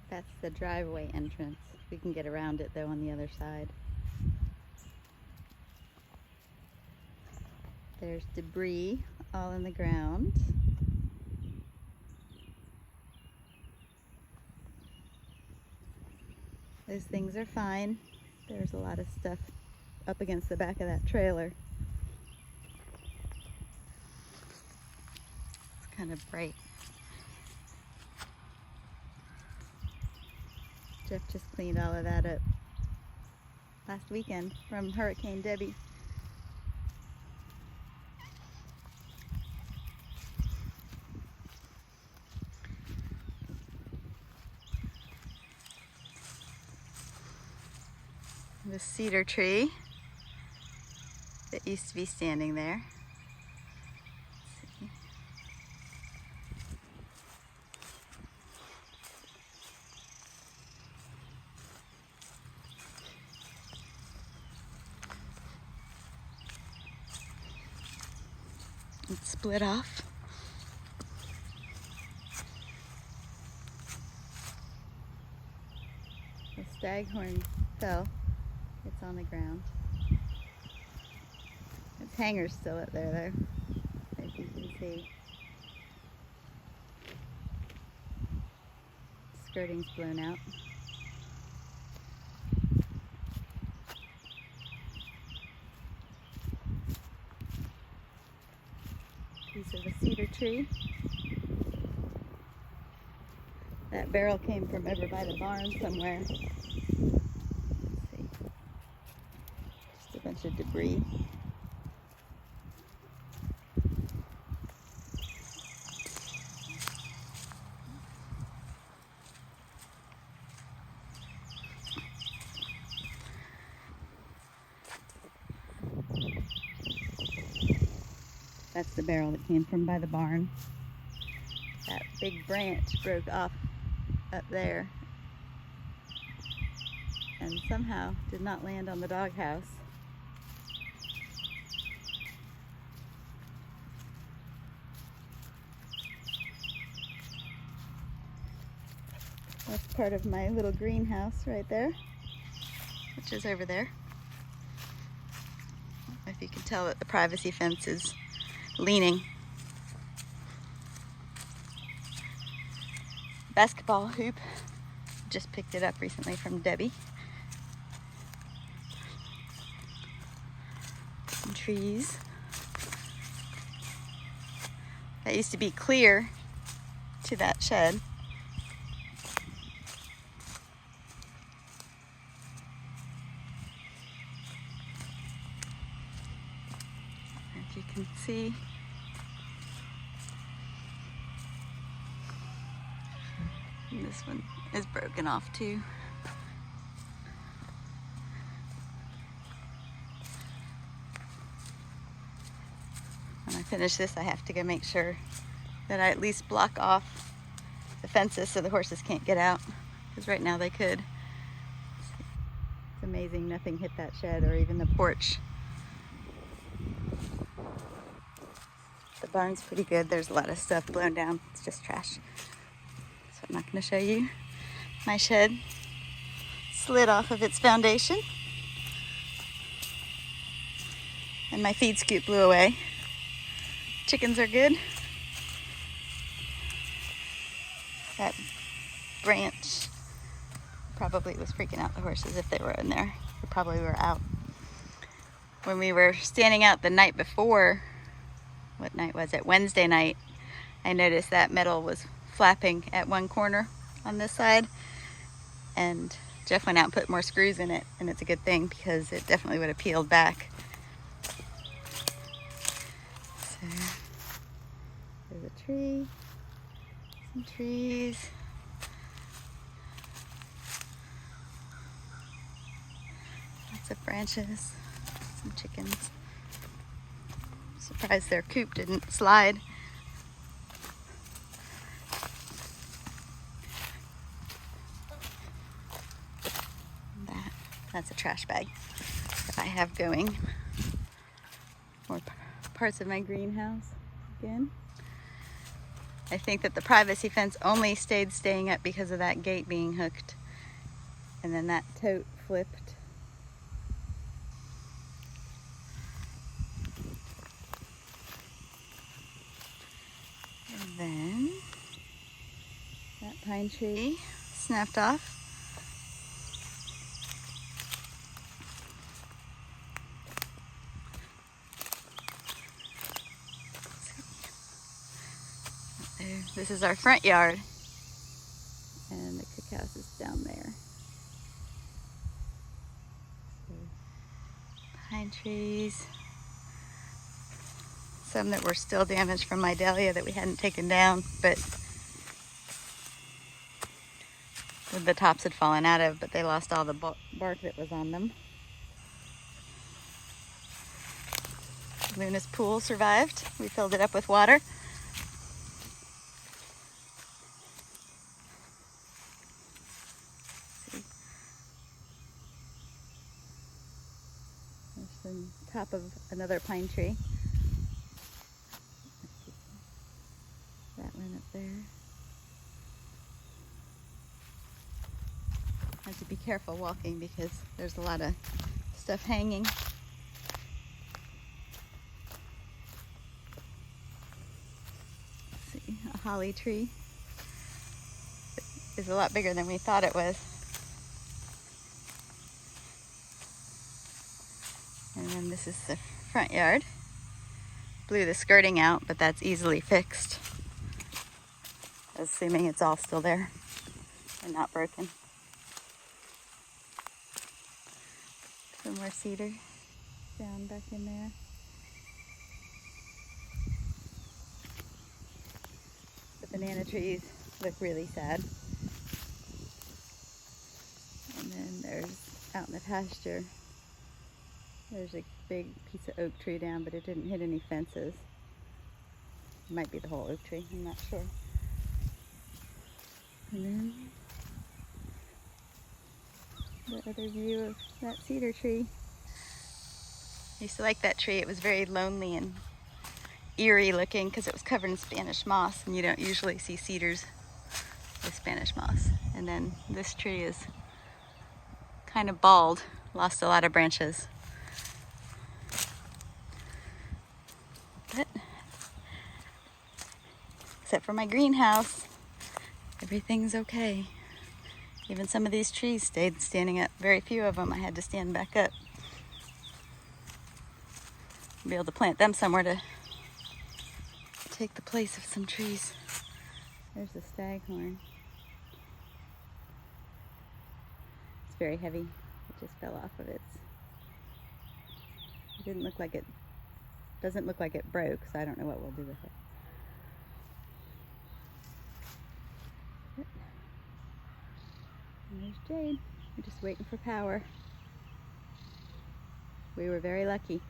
That's the driveway entrance. We can get around it though on the other side. There's debris all in the ground. Those things are fine. There's a lot of stuff up against the back of that trailer. It's kind of bright. Jeff just cleaned all of that up last weekend from Hurricane Debbie. The cedar tree that used to be standing there. It's split off. The staghorn fell. It's on the ground. Its hanger's still up there though, as you can see. Skirting's blown out. Piece of a cedar tree. That barrel came from over by the barn somewhere. Let's see. Just a bunch of debris. That's the barrel that came from by the barn. That big branch broke off up there and somehow did not land on the doghouse. That's part of my little greenhouse right there, which is over there. I don't know if you can tell that the privacy fence is leaning. Basketball hoop. Just picked it up recently from Debbie. Some trees. That used to be clear to that shed. If you can see. And this one is broken off too. When I finish this, I have to go make sure that I at least block off the fences so the horses can't get out, because right now they could. It's amazing nothing hit that shed or even the porch. The barn's pretty good. There's a lot of stuff blown down. It's just trash. So I'm not going to show you. My shed slid off of its foundation. And my feed scoop blew away. Chickens are good. That branch probably was freaking out the horses if they were in there. They probably were out. When we were standing out the night before, what night was it? Wednesday night, I noticed that metal was flapping at one corner on this side. And Jeff went out and put more screws in it, and it's a good thing because it definitely would have peeled back. So, there's a tree, some trees. Lots of branches, some chickens. Surprised their coop didn't slide. That's a trash bag that I have going. More parts of my greenhouse again. I think that the privacy fence only staying up because of that gate being hooked. And then that tote flipped. And then that pine tree snapped off. This is our front yard, and the cook house is down there. So, pine trees, some that were still damaged from my dahlia that we hadn't taken down, but the tops had fallen out of, but they lost all the bark that was on them. Luna's pool survived. We filled it up with water. There's the top of another pine tree. That one up there. I have to be careful walking because there's a lot of stuff hanging. Let's see, a holly tree. It's a lot bigger than we thought it was. And then this is the front yard. Blew the skirting out, but that's easily fixed. Assuming it's all still there and not broken. Some more cedar down back in there. The banana trees look really sad. And then there's out in the pasture, there's a big piece of oak tree down, but it didn't hit any fences. It might be the whole oak tree, I'm not sure. And then the other view of that cedar tree. I used to like that tree. It was very lonely and eerie looking because it was covered in Spanish moss, and you don't usually see cedars with Spanish moss. And then this tree is kind of bald, lost a lot of branches. But except for my greenhouse, everything's okay. Even some of these trees stayed standing up. Very few of them I had to stand back up. Be able to plant them somewhere to take the place of some trees. There's the staghorn. It's very heavy. It just fell off of it. It didn't look like it, doesn't look like it broke, so I don't know what we'll do with it. And there's Jade. We're just waiting for power. We were very lucky.